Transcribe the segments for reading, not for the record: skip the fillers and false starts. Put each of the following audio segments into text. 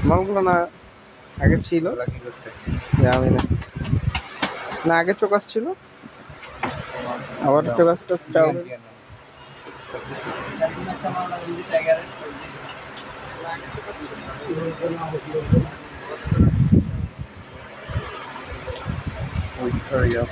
মালগুলো না আগে ছিল, জানি না, না আগে চোকাস ছিল, আবার চোকাসটা hurry up.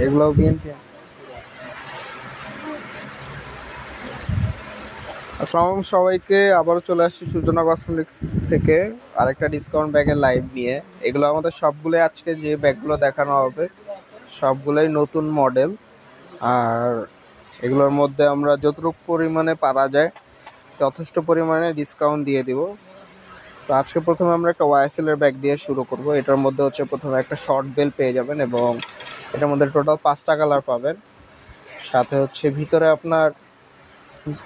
এগুলোও বিএনপি। আসসালামু সবাইকে, আবারও চলে আসছি সূচনা কসমেটিক্স থেকে আরেকটা ডিসকাউন্ট ব্যাগের লাইভ নিয়ে। এগুলো আমাদের সবগুলোই আজকে যে ব্যাগগুলো দেখানো হবে সবগুলোই নতুন মডেল, আর এগুলোর মধ্যে আমরা যতটুকু পরিমাণে পারা যায় যথেষ্ট পরিমাণে ডিসকাউন্ট দিয়ে দিব। তো আজকে প্রথমে আমরা একটা ওয়াইএসএল এর ব্যাগ দিয়ে শুরু করব। এটার মধ্যে হচ্ছে প্রথমে একটা শর্ট বেল পেয়ে যাবেন এবং এটার মধ্যে টোটাল 5টা কালার পাবেন। সাথে হচ্ছে ভিতরে আপনার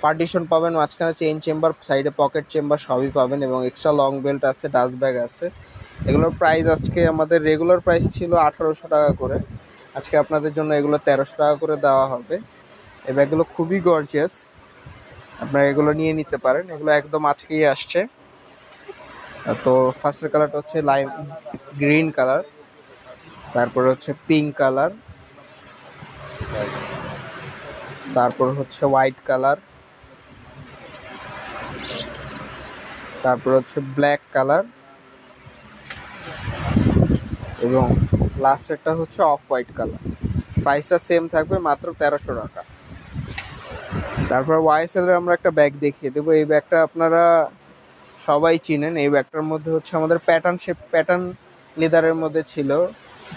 পার্টিশন পাবেন, মাঝখানে চেইন চেম্বার, সাইডে পকেট চেম্বার সবই পাবেন এবং এক্সট্রা লং বেল্ট আছে, ডাস্ট ব্যাগ আছে। এগুলোর প্রাইস আজকে আমাদের রেগুলার প্রাইস ছিল 1800 টাকা করে, আজকে আপনাদের জন্য এগুলো 1300 টাকা করে দেওয়া হবে। এই ব্যাগগুলো খুবই গর্জিয়াস, আপনারা এগুলো নিয়ে নিতে পারেন। এগুলো একদম আজকেই আসছে। তো ফার্স্টের কালারটা হচ্ছে লাইম গ্রিন কালার, তারপর হচ্ছে পিঙ্ক কালার, তারপর হচ্ছে হোয়াইট কালার, তারপর হচ্ছে ব্ল্যাক কালার এবং লাস্টেরটা হচ্ছে অফ হোয়াইট কালার। প্রাইসটা সেম থাকবে, মাত্র 1300 টাকা। তারপর ওয়াইএসএল এর আমরা একটা ব্যাগ দেখিয়ে দেবো। এই ব্যাগটা আপনারা সবাই চিনেন। এই ব্যাগটার মধ্যে হচ্ছে আমাদের প্যাটার্ন লেদারের মধ্যে ছিল,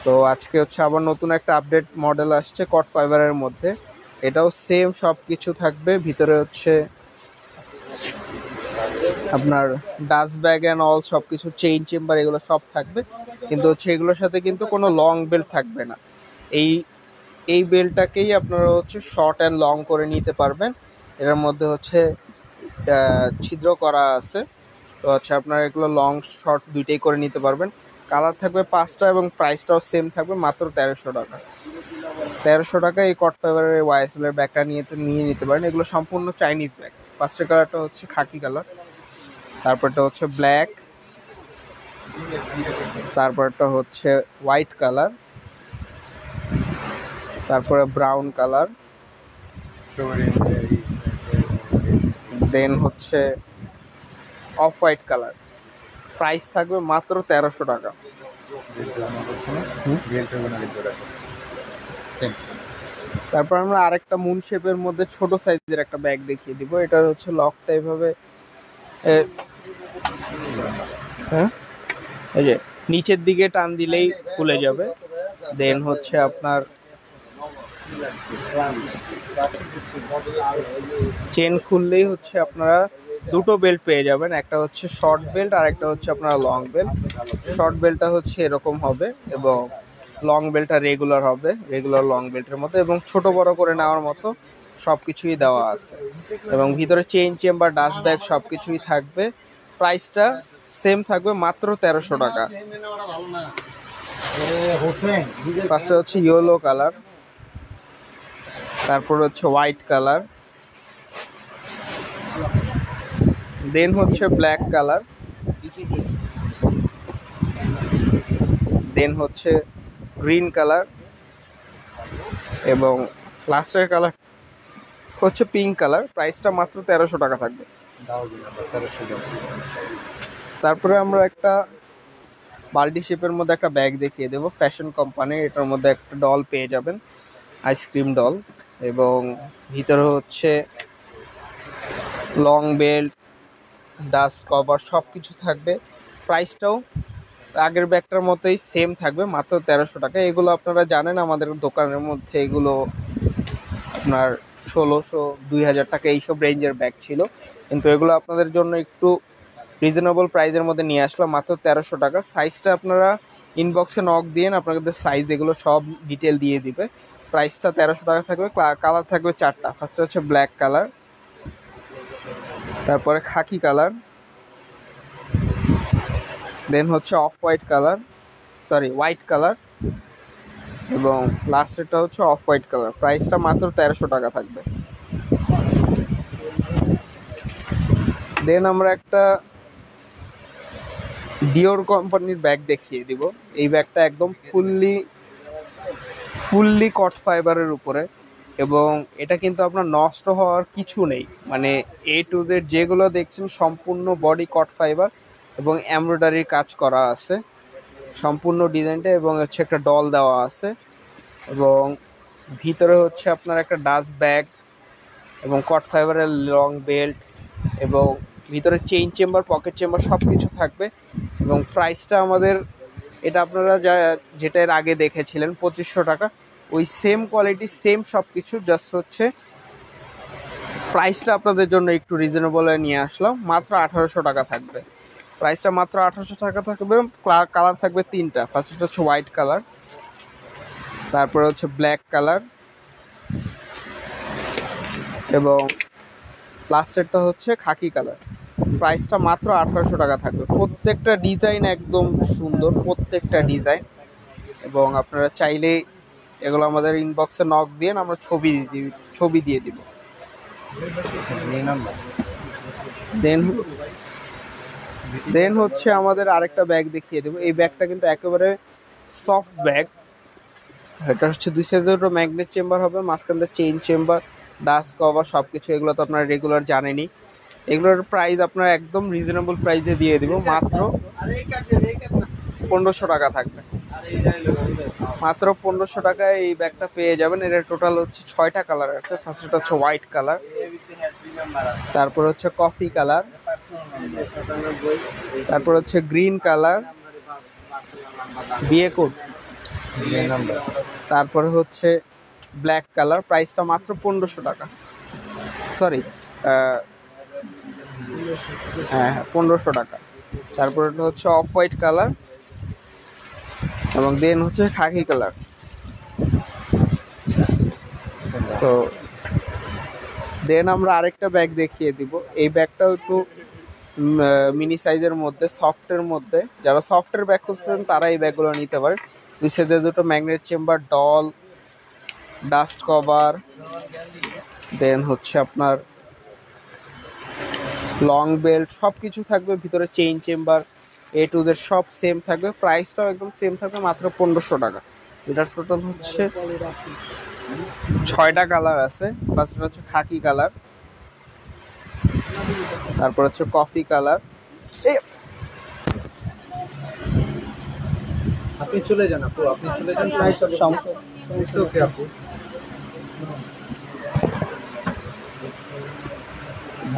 তো আজকে হচ্ছে আবার নতুন একটা আপডেট মডেল আসছে কট ফাইবারের মধ্যে। এটাও সেম সব কিছু থাকবে, ভিতরে হচ্ছে আপনার ডাস্ট ব্যাগ অ্যান্ড অল সব কিছু, চেইন চেম্বার এগুলো সব থাকবে, কিন্তু হচ্ছে এগুলোর সাথে কিন্তু কোনো লং বেল্ট থাকবে না। এই বেল্টটাকেই আপনারা হচ্ছে শর্ট অ্যান্ড লং করে নিতে পারবেন। এর মধ্যে হচ্ছে ছিদ্র করা আছে, তো হচ্ছে আপনারা এগুলো লং শর্ট দুইটাই করে নিতে পারবেন। কালার থাকবে 5টা এবং প্রাইসটাও সেম থাকবে, মাত্র 1300 টাকা। 1300 টাকা এই কট ফাইবারের ওয়াইএসএল এর ব্যাগটা নিয়ে নিতে পারেন। এগুলো সম্পূর্ণ চাইনিজ ব্যাগ। ফার্স্টের কালারটা হচ্ছে খাকি কালার, তারপরটা হচ্ছে ব্ল্যাক, তারপরটা হচ্ছে হোয়াইট কালার, তারপরে ব্রাউন কালার, দেন হচ্ছে অফ হোয়াইট কালার। প্রাইস থাকবে মাত্র 1300 টাকা। তারপর আমরা আরেকটা মুন শেপের মধ্যে ছোট সাইজের একটা ব্যাগ দেখিয়ে দিব। এটা হচ্ছে লকটা এভাবে, হ্যাঁ এই যে নিচের দিকে টান দিলেই খুলে যাবে। দেন হচ্ছে আপনার চেন খুললেই হচ্ছে আপনারা দুটো বেল্ট পেয়ে যাবেন, একটা হচ্ছে শর্ট বেল্ট আর একটা হচ্ছে আপনার লং বেল্ট। শর্ট বেল্টটা হচ্ছে এরকম হবে এবং লং বেল্টটা রেগুলার হবে, রেগুলার লং বেল্টের মতো, এবং ছোট বড় করে নেওয়ার মতো সবকিছুই দেওয়া আছে এবং ভিতরে চেইন চেম্বার, ডাস্ট ব্যাগ সবকিছুই থাকবে। প্রাইসটা সেম থাকবে, মাত্র 1300 টাকা। ফার্স্টে হচ্ছে ইয়েলো কালার, তারপর হচ্ছে হোয়াইট কালার, দেন হচ্ছে ব্ল্যাক কালার, দেন হচ্ছে গ্রিন কালার এবং লাস্টের কালার হচ্ছে পিঙ্ক কালার। প্রাইসটা মাত্র 1300 টাকা থাকবে। তারপরে আমরা একটা বাল্টি শেপের মধ্যে একটা ব্যাগ দেখিয়ে দেবো, ফ্যাশন কোম্পানি। এটার মধ্যে একটা ডল পেয়ে যাবেন, আইসক্রিম ডল, এবং ভিতরে হচ্ছে লং বেল্ট, ডাস্ট কভার সব কিছু থাকবে। প্রাইসটাও আগের ব্যাগটার মতোই সেম থাকবে, মাত্র 1300 টাকা। এগুলো আপনারা জানেন আমাদের দোকানের মধ্যে এগুলো আপনার 1600 2000 টাকা এইসব রেঞ্জের ব্যাগ ছিল, কিন্তু এগুলো আপনাদের জন্য একটু রিজনেবল প্রাইসের মধ্যে নিয়ে আসলাম মাত্র 1300 টাকা। সাইজটা আপনারা ইনবক্সে নক দিয়ে আপনাদের সাইজ এগুলো সব ডিটেল দিয়ে দিবে। প্রাইসটা 1300 টাকা থাকবে। কালার থাকবে 4টা। ফার্স্টে হচ্ছে ব্ল্যাক কালার, তারপরে খাকি কালার, দেন হচ্ছে off white colour, white colour, এবং লাস্টেরটা হচ্ছে অফ হোয়াইট কালার। প্রাইসটা মাত্র 1300 টাকা থাকবে। দেন আমরা একটা ডিওর কোম্পানির ব্যাগ দেখিয়ে দিব। এই ব্যাগটা একদম ফুললি কট ফাইবারের উপরে, এবং এটা কিন্তু আপনার নষ্ট হওয়ার কিছু নেই। মানে A to Z যেগুলো দেখছেন সম্পূর্ণ বডি কট ফাইবার এবং এমব্রয়ডারির কাজ করা আছে সম্পূর্ণ ডিজাইনটা, এবং হচ্ছে একটা ডল দেওয়া আছে, এবং ভিতরে হচ্ছে আপনার একটা ডাস্ট ব্যাগ এবং কট ফাইবারের লং বেল্ট, এবং ভিতরে চেইন চেম্বার, পকেট চেম্বার সব কিছু থাকবে। এবং প্রাইসটা আমাদের এটা আপনারা যেটা এর আগে দেখেছিলেন 2500 টাকা, ওই সেম কোয়ালিটি সেম সব কিছু, জাস্ট হচ্ছে প্রাইসটা আপনাদের জন্য একটু রিজনেবল নিয়ে আসলাম। মাত্র 1800 টাকা থাকবে। প্রাইসটা মাত্র 1800 টাকা থাকবে। কালার থাকবে 3টা। ফার্স্ট হচ্ছে হোয়াইট কালার, তারপরে হচ্ছে ব্ল্যাক কালার, এবং লাস্টেরটা হচ্ছে খাকি কালার। প্রাইসটা মাত্র 1800 টাকা থাকবে। প্রত্যেকটা ডিজাইন একদম সুন্দর, প্রত্যেকটা ডিজাইন, এবং আপনারা চাইলে এগুলো আমাদের ইনবক্সে নক দিয়ে আমরা ছবি দিয়ে দিব। দেন হচ্ছে আমাদের আরেকটা ব্যাগ দেখিয়ে দেবো। এই ব্যাগটা কিন্তু একেবারে সফট ব্যাগ। এটা হচ্ছে 2 সাইডে দুটো ম্যাগনেট চেম্বার হবে, মাঝখান দিয়ে চেইন চেম্বার, ডাস্ট কভার সব কিছু। এগুলো তো আপনারা রেগুলার জানেনই। এগুলোর প্রাইস আপনারা একদম রিজনেবল প্রাইসে দিয়ে দিব। মাত্র 1500 টাকা থাকবে। মাত্র 1500 টাকায় এই ব্যাগটা পেয়ে যাবেন। এর টোটাল হচ্ছে 6টা কালার আছে। ফার্স্টটা হচ্ছে হোয়াইট কালার, তারপর হচ্ছে কফি কালার, তারপর হচ্ছে গ্রিন কালার, বিয়ে কোড, তারপরে হচ্ছে ব্ল্যাক কালার। প্রাইসটা মাত্র 1500 টাকা। সরি, হ্যাঁ 1500 টাকা। তারপরে হচ্ছে অফ হোয়াইট কালার, এবং দেন হচ্ছে খাকি কালার। তো দেন আমরা আরেকটা ব্যাগ দেখিয়ে দিব। এই ব্যাগটাও একটু মিনি সাইজের মধ্যে, সফটের মধ্যে। যারা সফটের ব্যাগ খুঁজছেন তারা এই ব্যাগগুলো নিতে পারে। 2 সাইডে দুটো ম্যাগনেট চেম্বার, ডল, ডাস্ট কভার, দেন হচ্ছে আপনার লং বেল্ট সব কিছু থাকবে। ভিতরে chain chamber, A to Z সব সেম থাকবে। প্রাইসটাও একদম সেম থাকবে, মাত্র 1500 টাকা। এটার টোটাল হচ্ছে 6টা কালার আছে। ফার্স্ট হচ্ছে খাকি কালার, তারপর হচ্ছে কফি কালার। আপনি চলে যান আপু, আপনি চলে যান, সমস্যা ওকে আপু।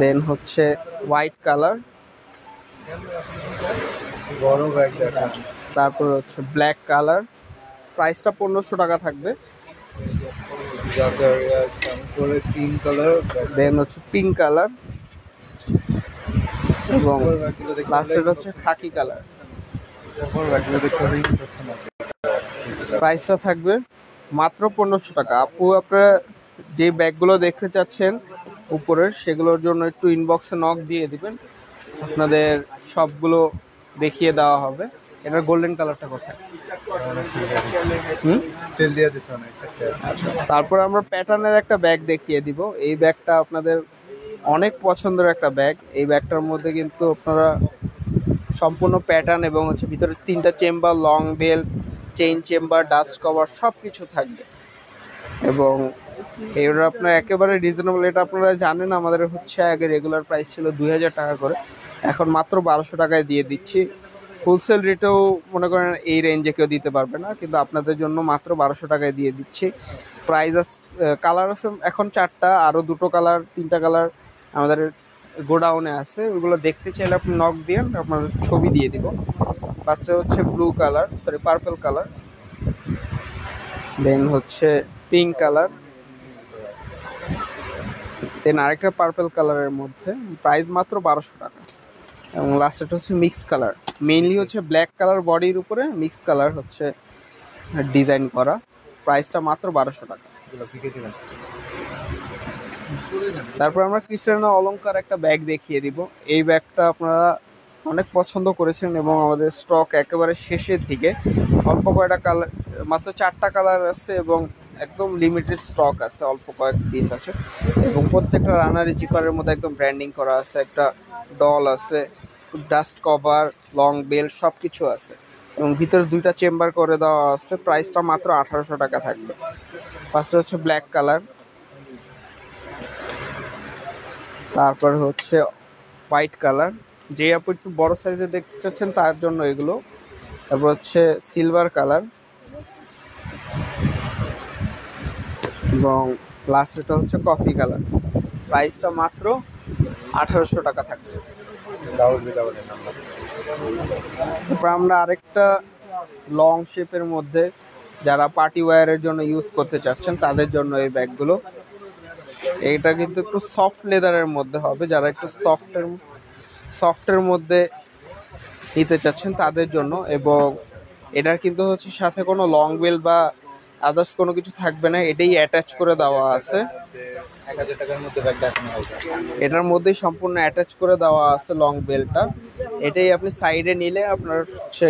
দেন হচ্ছে হোয়াইট কালার, বড় ব্যাগ দেখান। তারপর হচ্ছে ব্ল্যাক কালার। প্রাইসটা 1500 টাকা থাকবে। পিঙ্ক কালার, দেন হচ্ছে পিঙ্ক কালার, এবং লাস্টের হচ্ছে খাকি কালার। প্রাইসটা থাকবে মাত্র 1500 টাকা। আপু আপনারা যে ব্যাগগুলো দেখতে চাচ্ছেন উপরের, সেগুলোর জন্য একটু ইনবক্সে নক দিয়ে দিবেন, আপনাদের সবগুলো দেখিয়ে দেওয়া হবে। এটার গোল্ডেন কালারটা কোথায়? আচ্ছা, তারপর আমরা প্যাটার্নের একটা ব্যাগ দেখিয়ে দিব। এই ব্যাগটা আপনাদের অনেক পছন্দের একটা ব্যাগ। এই ব্যাগটার মধ্যে কিন্তু আপনারা সম্পূর্ণ প্যাটার্ন, এবং হচ্ছে ভিতরে 3টা chamber, long belt, chain chamber, dust cover সব কিছু থাকবে। এবং এটা আপনার একেবারে রিজনেবল। এটা আপনারা জানেন আমাদের হচ্ছে আগে রেগুলার প্রাইস ছিল 2000 টাকা করে, এখন মাত্র 1200 টাকায় দিয়ে দিচ্ছি। হোলসেল রেটেও মনে করেন এই রেঞ্জে কেউ দিতে পারবে না, কিন্তু আপনাদের জন্য মাত্র 1200 টাকায় দিয়ে দিচ্ছি। প্রাইস কালার আছে এখন 4টা, আরও 2টো কালার 3টা কালার আমাদের গোডাউনে আছে। ওইগুলো দেখতে চাইলে আপনি নক দিয়ে আপনার ছবি দিয়ে দিব। ফার্স্টে হচ্ছে ব্লু কালার, পার্পল কালার, দেন হচ্ছে পিঙ্ক কালার, দেন আরেকটা পার্পল কালারের মধ্যে। প্রাইস মাত্র 1200 টাকা। এবং লাস্টেরটা হচ্ছে মিক্স কালার, মেইনলি হচ্ছে ব্ল্যাক কালার বডির উপরে মিক্স কালার হচ্ছে ডিজাইন করা। প্রাইসটা মাত্র 1200 টাকা। এগুলো ফিকে দিবেন। তারপর আমরা ক্রিস্টিয়ানো অলংকার একটা ব্যাগ দেখিয়ে দিব। এই ব্যাগটা আপনারা অনেক পছন্দ করেছেন এবং আমাদের স্টক একেবারে শেষের দিকে, অল্প কয়টা কালার, মাত্র 4টা কালার আছে এবং একদম লিমিটেড স্টক আছে, অল্প কয়েক পিস আছে এবং প্রত্যেকটা রানারি জিপারের মধ্যে একদম ব্র্যান্ডিং করা আছে, একটা ডল আছে, ডাস্ট কভার, লং বেল সব কিছু আছে এবং ভিতরে 2টা চেম্বার করে দেওয়া আছে। প্রাইসটা মাত্র 1800 টাকা থাকবে। ফার্স্টে হচ্ছে ব্ল্যাক কালার, তারপর হচ্ছে হোয়াইট কালার, যে আপু একটু বড় সাইজে দেখতে চাচ্ছেন তার জন্য এগুলো। তারপর হচ্ছে সিলভার কালার এবং লাস্ট এটা হচ্ছে কফি কালার। প্রাইসটা মাত্র 1800 টাকা থাকবে। Double number. তারপর আমরা আরেকটা লং শেপের মধ্যে যারা পার্টি ওয়্যারের জন্য ইউজ করতে চাচ্ছেন তাদের জন্য এই ব্যাগগুলো। এটা কিন্তু একটু সফট লেদারের মধ্যে হবে, যারা একটু সফটের মধ্যে নিতে চাচ্ছেন তাদের জন্য। এবং এটার কিন্তু হচ্ছে সাথে কোনো লং বেল বা আদার্স কোনো কিছু থাকবে না, এটাই অ্যাটাচ করে দেওয়া আছে। 1000 টাকার মধ্যে ব্যাগ দেখানো হবে। এটার মধ্যেই সম্পূর্ণ অ্যাটাচ করে দেওয়া আছে লং বেলটা। এটাই আপনি সাইডে নিলে আপনার হচ্ছে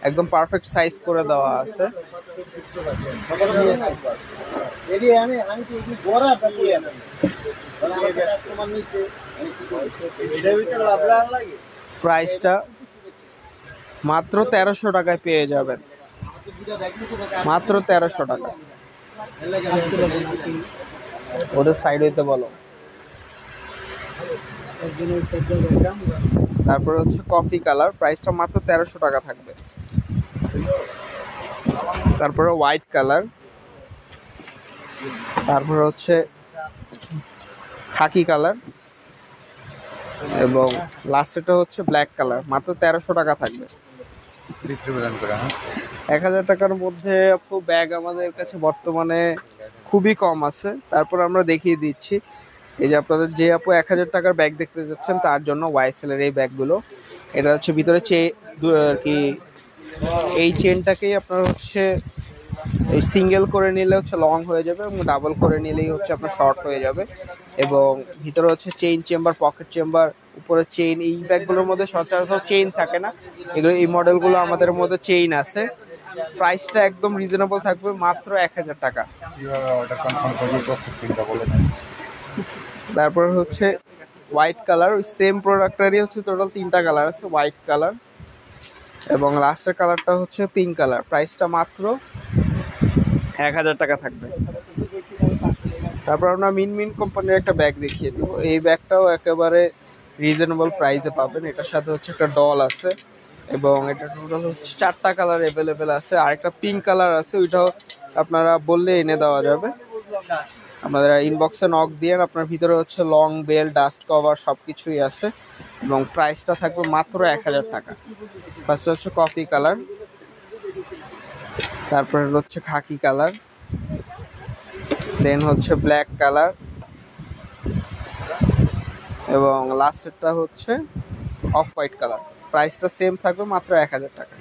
একদম পারফেক্ট সাইজ করে দেওয়া আছে। প্রাইসটা মাত্র 1300 টাকায় পেয়ে যাবেন, মাত্র 1300 টাকা। ওদের সাইড হইতে বলো। তারপর হচ্ছে কফি কালার, প্রাইসটা মাত্র 1300 টাকা থাকবে। তারপরে হোয়াইট কালার, তারপর হচ্ছে খাকি কালার এবং লাস্টেটা হচ্ছে ব্ল্যাক কালার, মাত্র 1300 টাকা থাকবে। ডিস্ট্রিবিউশন করে 1000 টাকার মধ্যে আপু ব্যাগ আমাদের কাছে বর্তমানে খুবই কম আছে। তারপর আমরা দেখিয়ে দিচ্ছি, এই যে আপনাদের যে আপু 1000 টাকার ব্যাগ দেখতে যাচ্ছেন তার জন্য ওয়াইসেল এর এই ব্যাগগুলো। এটা হচ্ছে ভিতরে আর কি এই চেনটাকেই আপনার হচ্ছে এই সিঙ্গেল করে নিলে হচ্ছে লং হয়ে যাবে এবং ডাবল করে নিলেই হচ্ছে আপনার শর্ট হয়ে যাবে। এবং ভিতরে হচ্ছে চেইন চেম্বার, পকেট চেম্বার, উপরে চেইন। এই ব্যাগগুলোর মধ্যে সচরাচর চেইন থাকে না, এগুলো এই মডেলগুলো আমাদের মধ্যে চেইন আছে। প্রাইসটা একদম রিজনেবল থাকবে, মাত্র 1000 টাকা। কিভাবে অর্ডার কনফার্ম করব প্রসেসিংটা বলে দেন। তারপর হচ্ছে হোয়াইট কালার, ওই সেম প্রোডাক্টেরই হচ্ছে টোটাল 3টা কালার আছে, হোয়াইট কালার এবং লাস্টের কালারটা হচ্ছে পিঙ্ক কালার। প্রাইসটা মাত্র 1000 টাকা থাকবে। তারপর আমরা মিন কোম্পানির একটা ব্যাগ দেখিয়ে দিব। এই ব্যাগটাও একেবারে রিজনেবল প্রাইসে পাবেন। এটার সাথে হচ্ছে একটা ডল আছে এবং এটা টোটাল হচ্ছে 4টা কালার অ্যাভেলেবেল আছে। আর একটা পিঙ্ক কালার আছে, ওইটাও আপনারা বললে এনে দেওয়া যাবে। আপনারা ইনবক্সে নক দিয়ে, আপনার ভিতরে হচ্ছে লং বেল, ডাস্ট কভার সব কিছুই আছে এবং প্রাইসটা থাকবে মাত্র 1000 টাকা। ফার্স্ট হচ্ছে কফি কালার, তারপরে হচ্ছে খাকি কালার, দেন হচ্ছে ব্ল্যাক কালার এবং লাস্টেরটা হচ্ছে অফ হোয়াইট কালার। প্রাইসটা সেম থাকবে, মাত্র 1000 টাকা।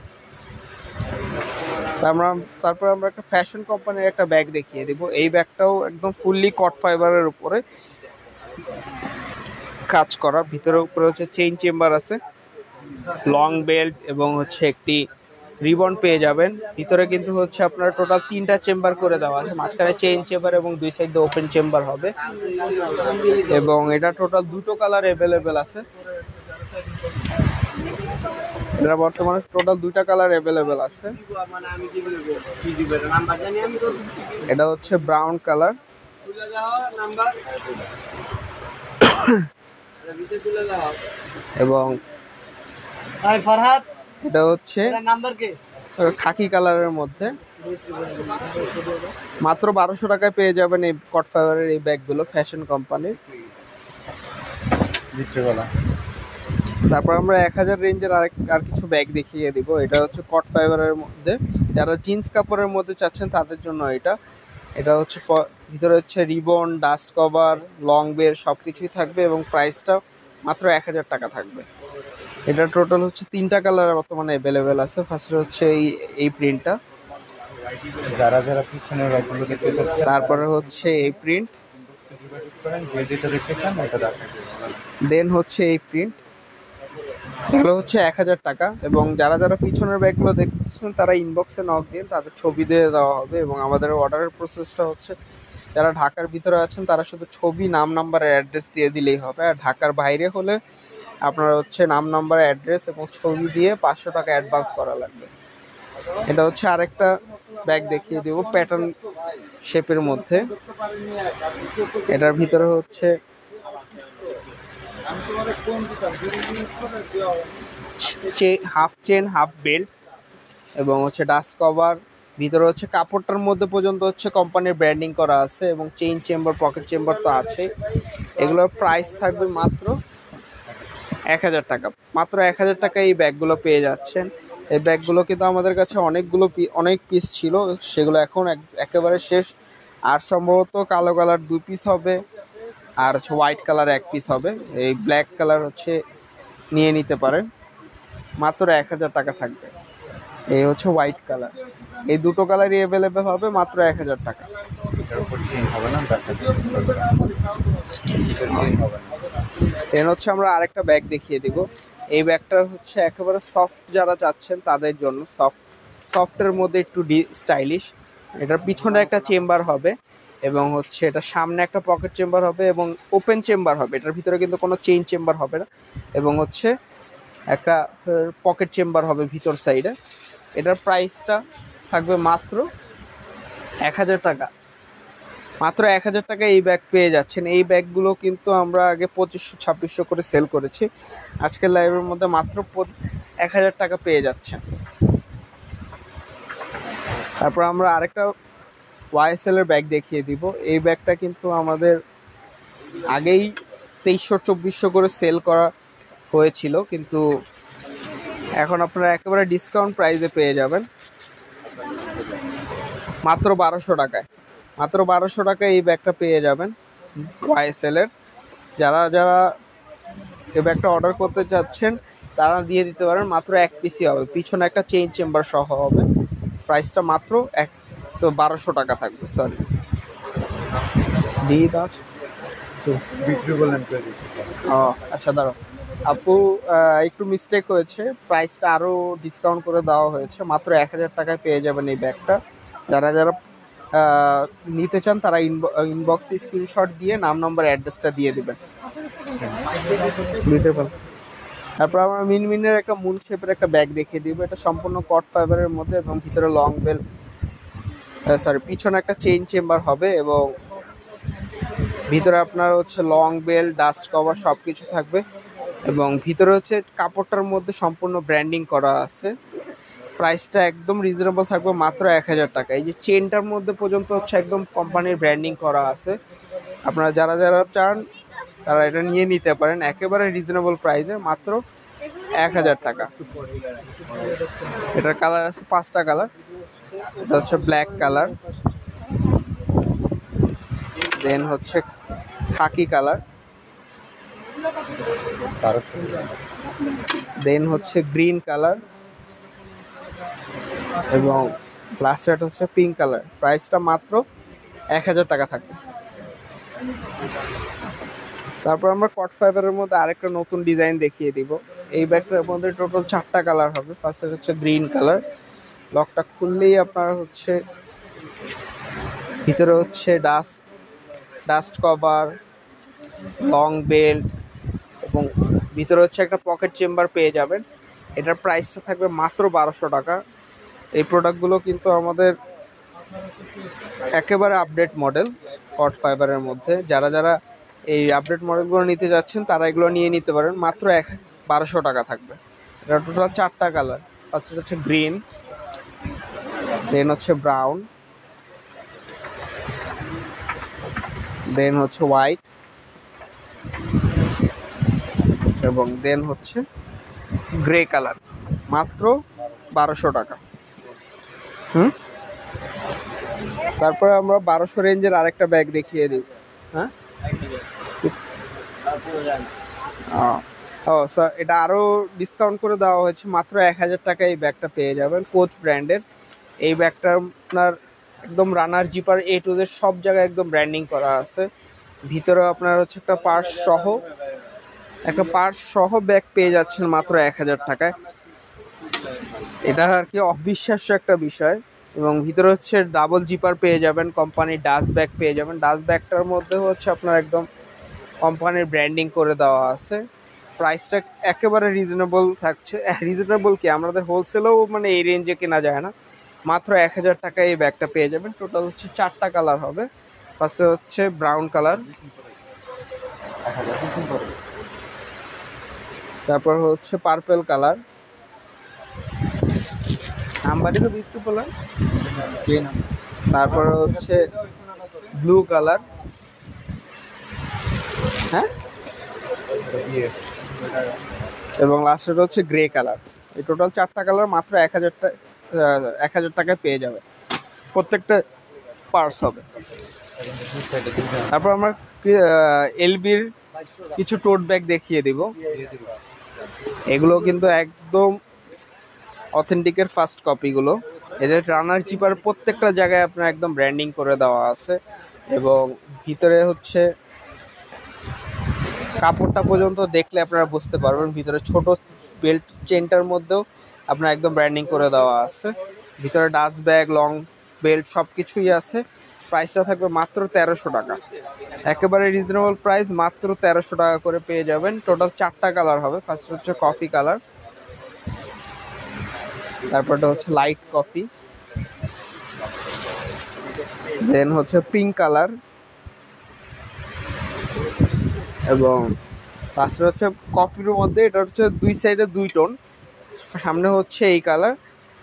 তারপর আমরা একটা ফ্যাশন কোম্পানির একটা ব্যাগ দেখিয়ে দিব। এই ব্যাগটাও একদম ফুললি কট ফাইবারের উপরে কাজ করা। ভিতরে উপরে হচ্ছে চেইন চেম্বার আছে, লং বেল্ট এবং হচ্ছে একটি রিবন পেয়ে যাবেন। ভিতরে কিন্তু হচ্ছে আপনার টোটাল 3টা চেম্বার করে দেওয়া আছে, মাঝখানে চেইন চেম্বার এবং দুই সাইডে ওপেন চেম্বার হবে এবং এটা টোটাল 2টো কালার অ্যাভেলেবেল আছে। এটা বর্তমানে টোটাল 2টা কালার অ্যাভেলেবেল আছে। এটা হচ্ছে ব্রাউন কালার এবং এটা হচ্ছে খাকি কালারের মধ্যে। মাত্র 1200 টাকায় পেয়ে যাবেন এই কট ফাইবারের এই ব্যাগগুলো ফ্যাশন কোম্পানির। তারপর আমরা 1000 রেঞ্জের আর কিছু ব্যাগ দেখিয়ে দিব। এটা হচ্ছে কট ফাইবারের মধ্যে, যারা জিন্স কাপড়ের মধ্যে চাচ্ছেন তাদের জন্য এটা হচ্ছে ভিতরে হচ্ছে রিবন, ডাস্ট কভার, লং বের সব কিছুই থাকবে এবং প্রাইসটা মাত্র 1000 টাকা থাকবে। এটা টোটাল হচ্ছে 3টা কালার বর্তমানে অ্যাভেলেবেল আছে। ফার্স্টে হচ্ছে এই প্রিন্টটা, যারা যারা পিছনের ব্যাগগুলো দেখতে চাচ্ছেন তারপরে হচ্ছে এই প্রিন্ট, যোগাযোগ করেন, যে যেটা দেখতে চান এটা দেখাই দেবো। দেন হচ্ছে এই প্রিন্ট। এগুলো হচ্ছে 1000 টাকা। এবং যারা যারা পিছনের ব্যাগগুলো দেখছেন তারা ইনবক্সে নক দিন, তাদের ছবি দিয়ে দেওয়া হবে। এবং আমাদের অর্ডারের প্রসেসটা হচ্ছে, যারা ঢাকার ভিতরে আছেন তারা শুধু ছবি, নাম, নাম্বার, অ্যাড্রেস দিয়ে দিলেই হবে। আর ঢাকার বাইরে হলে আপনার হচ্ছে নাম, নাম্বার, অ্যাড্রেস এবং ছবি দিয়ে 500 টাকা অ্যাডভান্স করা লাগবে। এটা হচ্ছে আরেকটা ব্যাগ দেখিয়ে দেবো প্যাটার্ন শেপের মধ্যে। এটার ভিতরে হচ্ছে হাফ চেন, হাফ বেল্ট এবং হচ্ছে ডাস্ট কভার। ভিতরে হচ্ছে কাপড়টার মধ্যে পর্যন্ত হচ্ছে কোম্পানির ব্র্যান্ডিং করা আছে এবং চেইন চেম্বার, পকেট চেম্বার তো আছে। এগুলোর প্রাইস থাকবে মাত্র 1000 টাকা। মাত্র 1000 টাকা এই ব্যাগগুলো পেয়ে যাচ্ছেন। এই ব্যাগগুলো কিন্তু আমাদের কাছে অনেক পিস ছিল, সেগুলো এখন একেবারে শেষ। আর সম্ভবত কালো কালার 2 পিস হবে, আর হচ্ছে হোয়াইট কালার 1 পিস হবে। এই ব্ল্যাক কালার হচ্ছে নিয়ে নিতে পারেন, মাত্র 1000 টাকা থাকবে। এই হচ্ছে হোয়াইট কালার, এই দুটো কালারই অ্যাভেলেবেল হবে মাত্র 1000 টাকা। এটার উপর চেইন হবে না, দেখা চেইন হবে না। দেন হচ্ছে আমরা আরেকটা ব্যাগ দেখিয়ে দিব। এই ব্যাগটা হচ্ছে একেবারে সফট যারা চাচ্ছেন তাদের জন্য, সফটের মধ্যে একটু স্টাইলিশ। এটার পিছনে একটা চেম্বার হবে এবং হচ্ছে এটা সামনে একটা পকেট চেম্বার হবে এবং ওপেন চেম্বার হবে। এটার ভিতরে কিন্তু কোনো চেইন চেম্বার হবে না এবং হচ্ছে একটা পকেট চেম্বার হবে ভিতর সাইডে। এটার প্রাইসটা থাকবে মাত্র 1000 টাকা। মাত্র 1000 টাকা এই ব্যাগ পেয়ে যাচ্ছেন। এই ব্যাগগুলো কিন্তু আমরা আগে 2500-2600 করে সেল করেছি, আজকের লাইভের মধ্যে মাত্র 1000 টাকা পেয়ে যাচ্ছেন। তারপর আমরা আরেকটা ওয়াইএসএল এর ব্যাগ দেখিয়ে দিব। এই ব্যাগটা কিন্তু আমাদের আগেই 2300-2400 করে সেল করা হয়েছিল, কিন্তু এখন আপনারা একেবারে ডিসকাউন্ট প্রাইসে পেয়ে যাবেন মাত্র 1200 টাকায়। মাত্র 1200 টাকায় এই ব্যাগটা পেয়ে যাবেন ওয়াইএসএল এর। যারা যারা এই ব্যাগটা অর্ডার করতে চাচ্ছেন তারা দিয়ে দিতে পারেন, মাত্র 1 পিসই হবে, পিছনে একটা চেইন চেম্বার সহ হবে। প্রাইসটা মাত্র 1200 টাকা থাকবে। সরি দিয়ে দাও। বিক্রি বললেন ও আচ্ছা, দাঁড়াও আপু, একটু মিস্টেক হয়েছে, প্রাইসটা আরও ডিসকাউন্ট করে দেওয়া হয়েছে। মাত্র 1000 টাকায় পেয়ে যাবেন এই ব্যাগটা। যারা যারা নিতে চান তারা ইনবক্সে স্ক্রিনশট দিয়ে নাম, নম্বর, অ্যাড্রেসটা দিয়ে দেবেন। তারপর আমরা মিনমিনের একটা মুন শেপের একটা ব্যাগ দেখিয়ে দিব। এটা সম্পূর্ণ কট ফাইবারের মধ্যে এবং ভিতরে লং বেল, পিছনে একটা চেইন চেম্বার হবে এবং ভিতরে আপনার হচ্ছে লং বেল, ডাস্ট কভার সব কিছু থাকবে এবং ভিতরে হচ্ছে কাপড়টার মধ্যে সম্পূর্ণ ব্র্যান্ডিং করা আছে। প্রাইসটা একদম রিজনেবল থাকবে, মাত্র 1000 টাকা। এই যে চেনটার মধ্যে পর্যন্ত হচ্ছে একদম কোম্পানির ব্র্যান্ডিং করা আছে। আপনারা যারা যারা চান তারা এটা নিয়ে নিতে পারেন একেবারে রিজনেবল প্রাইসে, মাত্র 1000 টাকা। এটার কালার আছে 5টা কালার। এটা হচ্ছে ব্ল্যাক কালার, দেন হচ্ছে খাকি কালার, দেন হচ্ছে গ্রিন কালার এবং লাস্টের হচ্ছে পিঙ্ক কালার। প্রাইসটা মাত্র 1000 টাকা থাকবে। তারপর আমরা কট ফাইবারের মধ্যে আরেকটা নতুন ডিজাইন দেখিয়ে দিব। এই ব্যাগটার মধ্যে টোটাল 4টা কালার হবে। ফার্স্টে হচ্ছে গ্রিন কালার, লকটা খুললেই আপনার হচ্ছে ভিতরে হচ্ছে ডাস্ট কভার, লং বেল্ট এবং ভিতরে হচ্ছে একটা পকেট চেম্বার পেয়ে যাবেন। এটার প্রাইসটা থাকবে মাত্র 1200 টাকা। এই প্রোডাক্টগুলো কিন্তু আমাদের একেবারে আপডেট মডেল কট ফাইবারের মধ্যে। যারা যারা এই আপডেট মডেলগুলো নিতে যাচ্ছেন তারা এগুলো নিয়ে নিতে পারেন, মাত্র 1200 টাকা থাকবে। এটা টোটাল 4টা কালার। ফার্স্ট হচ্ছে গ্রিন, দেন হচ্ছে ব্রাউন, দেন হচ্ছে হোয়াইট এবং দেন হচ্ছে গ্রে কালার। মাত্র 1200 টাকা। তারপরে আমরা 1200 রেঞ্জের আরেকটা ব্যাগ দেখিয়ে দিই। হ্যাঁ, ও স্যার, এটা আরো ডিসকাউন্ট করে দেওয়া হয়েছে, মাত্র 1000 টাকায় এই ব্যাগটা পেয়ে যাবেন, কোচ ব্র্যান্ডের। এই ব্যাগটা আপনার একদম রানার জিপার এ টু জেড সব জায়গায় একদম ব্র্যান্ডিং করা আছে। ভিতরে আপনার হচ্ছে একটা পার্স সহ ব্যাগ পেয়ে যাচ্ছেন মাত্র 1000 টাকায়। এটা আর কি অবিশ্বাস্য একটা বিষয়। এবং ভিতরে হচ্ছে ডাবল জিপার পেয়ে যাবেন, কোম্পানির ডাস্ট ব্যাগ পেয়ে যাবেন। ডাস্ট ব্যাগটার মধ্যে হচ্ছে আপনার একদম কোম্পানির ব্র্যান্ডিং করে দেওয়া আছে। প্রাইসটা একেবারে রিজনেবল থাকছে। রিজনেবল কি, আমাদের হোলসেলেও মানে এই রেঞ্জে কেনা যায় না। মাত্র 1000 টাকায় এই ব্যাগটা পেয়ে যাবেন। টোটাল হচ্ছে 4টা কালার হবে। ফার্স্টে হচ্ছে ব্রাউন কালার, তারপর হচ্ছে পার্পল কালার, নাম্বারই তো বিক্রি করলাম। তারপর হচ্ছে ব্লু কালার, হ্যাঁ, এবং লাস্টের হচ্ছে গ্রে কালার। এই টোটাল 4টা কালার মাত্র 1000 টাকায় পেয়ে যাবে। প্রত্যেকটা পার্স হবে। তারপর আমরা এলবির কিছু টোট ব্যাগ দেখিয়ে দিব। এগুলো কিন্তু একদম অথেন্টিকের ফার্স্ট কপিগুলো। এদের রানার জিপার প্রত্যেকটা জায়গায় আপনার একদম ব্র্যান্ডিং করে দেওয়া আছে। এবং ভিতরে হচ্ছে কাপড়টা পর্যন্ত দেখলে আপনারা বুঝতে পারবেন, ভিতরে ছোট বেল্ট চেনটার মধ্যেও আপনার একদম ব্র্যান্ডিং করে দেওয়া আছে। ভিতরে ডাস্ট ব্যাগ, লং বেল্ট সব কিছুই আছে। প্রাইসটা থাকবে মাত্র 1300 টাকা। একেবারে রিজনেবল প্রাইস, মাত্র 1300 টাকা করে পেয়ে যাবেন। টোটাল 4টা কালার হবে। ফার্স্ট হচ্ছে কফি কালার, তারপরটা হচ্ছে লাইট কফি, দেন হচ্ছে পিঙ্ক কালার, এবং লাস্টে হচ্ছে কফির মধ্যে এটা হচ্ছে দুই সাইডে 2 টোন, সামনে হচ্ছে এই কালার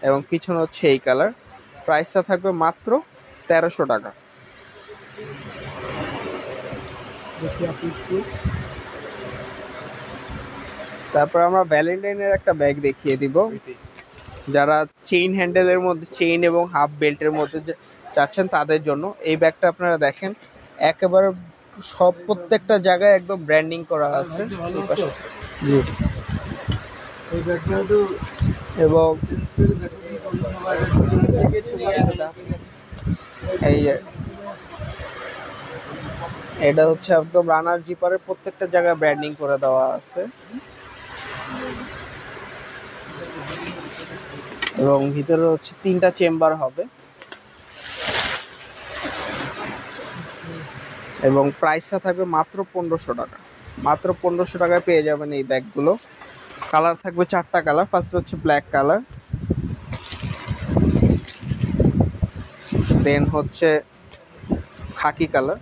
এবং পিছনে হচ্ছে এই কালার। প্রাইসটা থাকবে মাত্র 1300 টাকা। তারপর আমরা ভ্যালেন্টাইনের একটা ব্যাগ দেখিয়ে দিব। যারা চেইন হ্যান্ডেলের মধ্যে, চেইন এবং হাফ বেল্টের মধ্যে চাচ্ছেন তাদের জন্য এই ব্যাগটা আপনারা দেখেন, একেবারে সব প্রত্যেকটা জায়গায় একদম ব্র্যান্ডিং করা আছে। জি, এবং এই যে এটা হচ্ছে একদম রানার জিপারের প্রত্যেকটা জায়গায় ব্র্যান্ডিং করে দেওয়া আছে। এবং ভিতরে হচ্ছে 3টা চেম্বার হবে। এবং প্রাইসটা থাকবে মাত্র 1500 টাকা। মাত্র 1500 টাকায় পেয়ে যাবেন এই ব্যাগগুলো। কালার থাকবে 4টা কালার। ফার্স্ট হচ্ছে ব্ল্যাক কালার, দেন হচ্ছে খাকি কালার,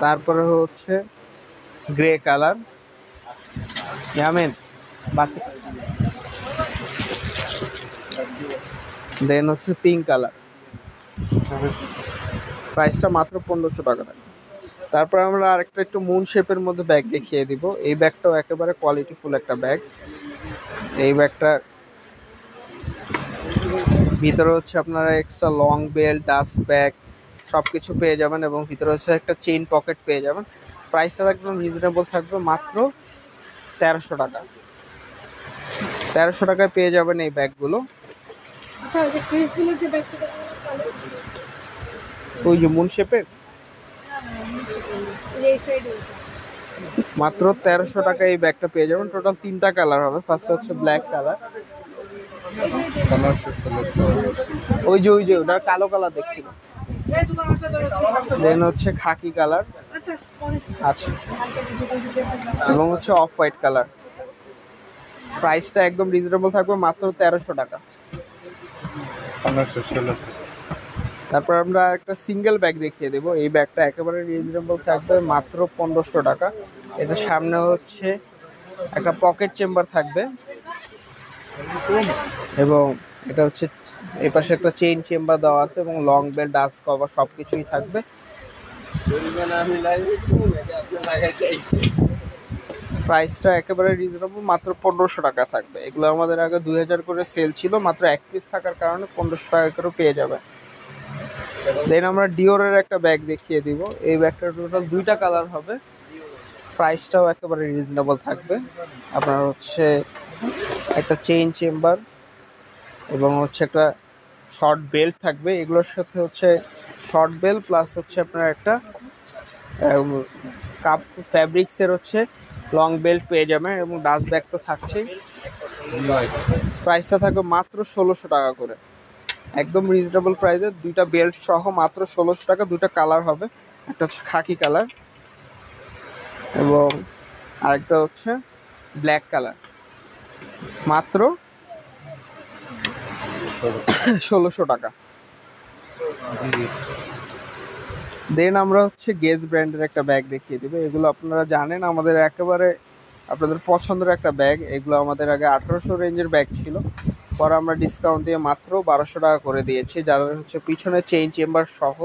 তারপরে হচ্ছে গ্রে কালার, ইয়ামেন বাকি, দেন হচ্ছে পিঙ্ক কালার। প্রাইসটা মাত্র 1500 টাকা। তারপর আমরা আরেকটা একটু মুন শেপের মধ্যে ব্যাগ দেখিয়ে দিব। এই ব্যাগটাও একেবারে কোয়ালিটিফুল একটা ব্যাগ। এই ব্যাগটা ভিতরে হচ্ছে আপনারা extra long belt, dust bag সবকিছু পেয়ে যাবেন এবং ভিতরে হচ্ছে একটা চেইন পকেট পেয়ে যাবেন। প্রাইসটা একদম রিজনেবল থাকবে, মাত্র 1300 টাকা। 1300 টাকায় পেয়ে যাবেন এই ব্যাগগুলো। ওই যে মুন শেপের মাত্র 1300 টাকায় এই ব্যাগটা পেয়ে যাবেন। টোটাল 3টা কালার হবে। ফার্স্ট হচ্ছে ব্ল্যাক কালার, ওই যে ওটা কালো কালার দেখছিল, দেন হচ্ছে খাকি কালার আছে, এবং হচ্ছে অফ হোয়াইট কালার। প্রাইসটা একদম রিজনেবল থাকবে, মাত্র 1300 টাকা। তারপর আমরা একটা সিঙ্গেল ব্যাগ দেখিয়ে দেবো। এই ব্যাগটা একেবারে রিজনেবল থাকবে, মাত্র 1500 টাকা। এটা সামনে হচ্ছে একটা পকেট চেম্বার থাকবে এবং এটা হচ্ছে এই পাশে একটা চেইন চেম্বার দেওয়া আছে এবং লং বেল্ট, ডাস্ট কভার সবকিছুই থাকবে। প্রাইসটা একেবারে রিজনেবল, মাত্র 1500 টাকা থাকবে। এগুলো আমাদের আগে 2000 করে সেল ছিল, মাত্র 1 পিস থাকার কারণে 1500 টাকা করে পেয়ে যাবে। দেন আমরা ডিওরের একটা ব্যাগ দেখিয়ে দিব। এই ব্যাগটা টোটাল 2টা কালার হবে, প্রাইসটাও একেবারে রিজনেবল থাকবে। আপনার হচ্ছে একটা চেইন চেম্বার এবং হচ্ছে একটা শর্ট বেল্ট থাকবে। এগুলোর সাথে হচ্ছে শর্ট বেল্ট প্লাস হচ্ছে আপনার একটা কাপ ফ্যাব্রিক্সের হচ্ছে লং বেল্ট পেয়ে যাবেন এবং ডাস্ট ব্যাগ তো থাকছেই। প্রাইসটা থাকবে মাত্র 1600 টাকা করে, একদম রিজনেবল প্রাইসে। 2টা বেল্ট সহ মাত্র 1600 টাকা। 2টা কালার হবে, একটা হচ্ছে খাকি কালার এবং আরেকটা হচ্ছে ব্ল্যাক কালার, মাত্র 1600 টাকা। দেন আমরা হচ্ছে গেজ ব্র্যান্ডের একটা ব্যাগ দেখিয়ে দেবো। এগুলো আপনারা জানেন আমাদের একেবারে আপনাদের পছন্দের একটা ব্যাগ। এগুলো আমাদের আগে 1800 রেঞ্জের ব্যাগ ছিল, পরে আমরা ডিসকাউন্ট দিয়ে মাত্র 1200 টাকা করে দিয়েছি। যারা হচ্ছে পিছনে চেইন চেম্বার সহ,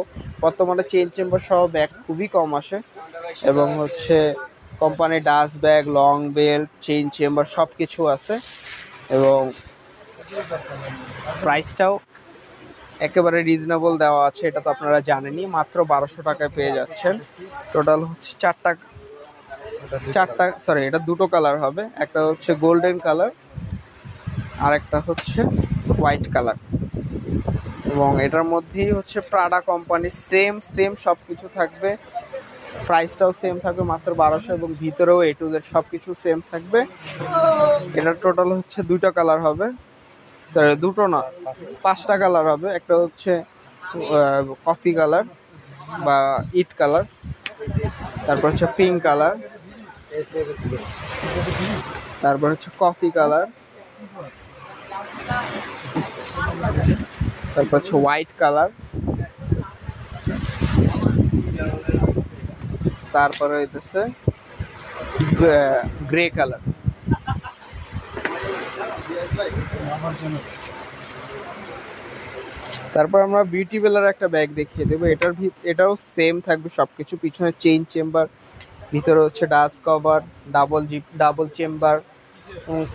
বর্তমানে চেইন চেম্বার সহ ব্যাগ খুবই কম আসে এবং হচ্ছে company dust bag, long belt, chain chamber সব কিছু আছে এবং প্রাইসটাও একেবারে রিজনেবল দেওয়া আছে। এটা তো আপনারা জানেনই, মাত্র 1200 টাকায় পেয়ে যাচ্ছেন। টোটাল হচ্ছে চারটা সরি, এটা 2টো কালার হবে, একটা হচ্ছে গোল্ডেন কালার আর একটা হচ্ছে হোয়াইট কালার এবং এটার মধ্যেই হচ্ছে প্রাডা কোম্পানির সেম সব কিছু থাকবে। প্রাইসটাও সেম থাকবে মাত্র 1200 এবং ভিতরেও A to Z সব কিছু সেম থাকবে। এটার টোটাল হচ্ছে 2টা কালার হবে, সরি 2টো না 5টা কালার হবে। একটা হচ্ছে কফি কালার বা ইট কালার, তারপর হচ্ছে পিঙ্ক কালার, তারপর হচ্ছে কফি কালার, তারপর হচ্ছে হোয়াইট কালার, তারপরে হইতেছে গ্রে কালার। তারপর আমরা বিউটি বেলার একটা ব্যাগ দেখিয়ে দেবো। এটাও সেম থাকবে সবকিছু, পিছনে চেইন চেম্বার, ভিতরে হচ্ছে ডাস্ট কভার, ডাবল চেম্বার।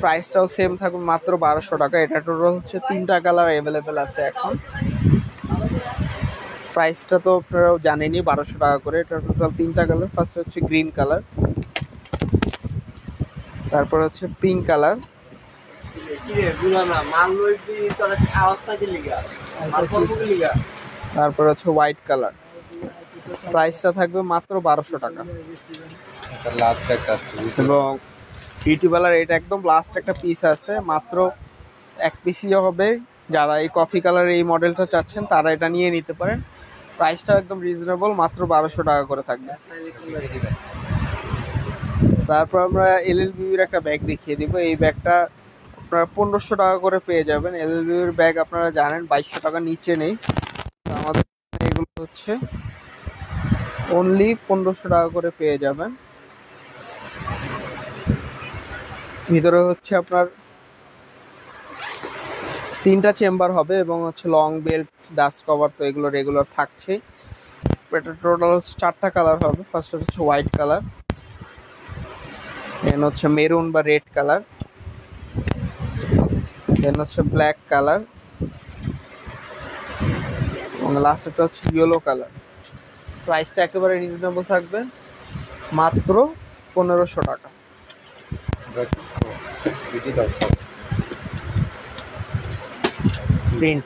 প্রাইসটাও সেম থাকবে মাত্র 1200 টাকা। এটা টোটাল হচ্ছে 3টা কালার অ্যাভেলেবেল আছে এখন। প্রাইসটা তো আপনারাও জানেনই, 1200 টাকা করে। এটা টোটাল 3টা কালার। ফার্স্ট হচ্ছে গ্রিন কালার, তারপর হচ্ছে পিঙ্ক কালার, তারপর হচ্ছে হোয়াইট কালার। প্রাইসটা থাকবে মাত্র 1200 টাকা। এবং বিউটি পার্লার এটা একদম লাস্ট একটা পিস আছে, মাত্র এক পিসই হবে। যারা এই কফি কালারের এই মডেলটা চাচ্ছেন তারা এটা নিয়ে নিতে পারেন। প্রাইসটা একদম রিজনেবল, মাত্র 1200 টাকা করে থাকবে। তারপর আমরা এলএলবির একটা ব্যাগ দেখিয়ে দিব। এই ব্যাগটা আপনারা 1500 টাকা করে পেয়ে যাবেন। এলএলবির ব্যাগ আপনারা জানেন 2200 টাকা নিচে নেই, আমাদের এগুলো হচ্ছে অনলি 1500 টাকা করে পেয়ে যাবেন। ভিতরে হচ্ছে আপনার 3টা চেম্বার হবে এবং হচ্ছে লং বেল্ট, ডাস্ট কভার তো এগুলো রেগুলার থাকছে। এটা টোটাল 4টা কালার হবে। ফার্স্ট হচ্ছে হোয়াইট কালার, দেন হচ্ছে মেরুন বা রেড কালার, দেন হচ্ছে ব্ল্যাক কালার এবং লাস্টটা হচ্ছে ইয়েলো কালার। প্রাইসটা একেবারে রিজনেবল থাকবে, মাত্র 1500 টাকা। প্রিন্ট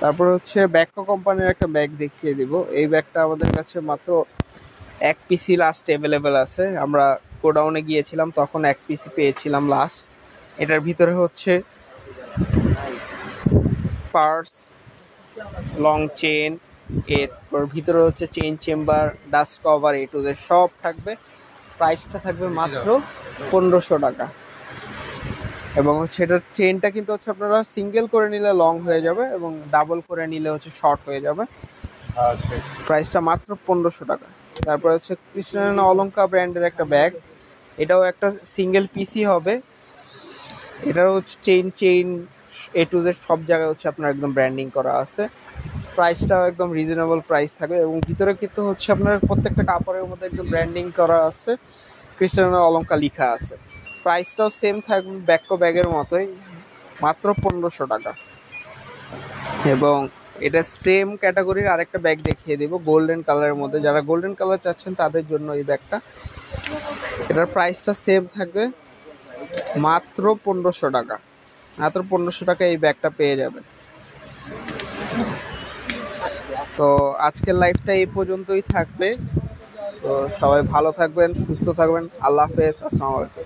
তারপর হচ্ছে ব্যাকো কোম্পানির একটা ব্যাগ দেখিয়ে দিব। এই ব্যাগটা আমাদের কাছে মাত্র এক পিসি লাস্ট অ্যাভেলেবেল আছে। আমরা গোডাউনে গিয়েছিলাম তখন এক পিসি পেয়েছিলাম লাস্ট। এটার ভিতরে হচ্ছে পার্স, লং চেন, এরপর ভিতরে হচ্ছে chain chamber, dust cover, A to Z সব থাকবে। প্রাইসটা থাকবে মাত্র 1500 টাকা। এবং হচ্ছে এটার চেনটা কিন্তু হচ্ছে আপনারা সিঙ্গেল করে নিলে লং হয়ে যাবে এবং ডাবল করে নিলে হচ্ছে শর্ট হয়ে যাবে। প্রাইসটা মাত্র 1500 টাকা। তারপর হচ্ছে কৃষ্ণ অলঙ্কা ব্র্যান্ডের একটা ব্যাগ। এটাও একটা সিঙ্গেল পিসি হবে। এটাও হচ্ছে চেইন A to Z সব জায়গায় হচ্ছে আপনার একদম ব্র্যান্ডিং করা আছে। প্রাইসটাও একদম রিজনেবল প্রাইস থাকবে এবং ভিতরে কিন্তু হচ্ছে আপনার প্রত্যেকটা কাপড়ের মধ্যে একদম ব্র্যান্ডিং করা আছে, কৃষ্ণ অলঙ্কা লেখা আছে। প্রাইসটাও সেম থাকবে ব্যাকো ব্যাগের মতোই, মাত্র 1500 টাকা। এবং এটা সেম ক্যাটাগরির আরেকটা ব্যাগ দেখিয়ে দিব গোল্ডেন কালারের মধ্যে। যারা গোল্ডেন কালার চাচ্ছেন তাদের জন্য এই ব্যাগটা। এটার প্রাইসটা সেম থাকবে মাত্র 1500 টাকা। মাত্র 1500 টাকা এই ব্যাগটা পেয়ে যাবেন। তো আজকের লাইভটা এই পর্যন্তই থাকবে। তো সবাই ভালো থাকবেন, সুস্থ থাকবেন। আল্লাহ হাফেজ, আসসালামু আলাইকুম।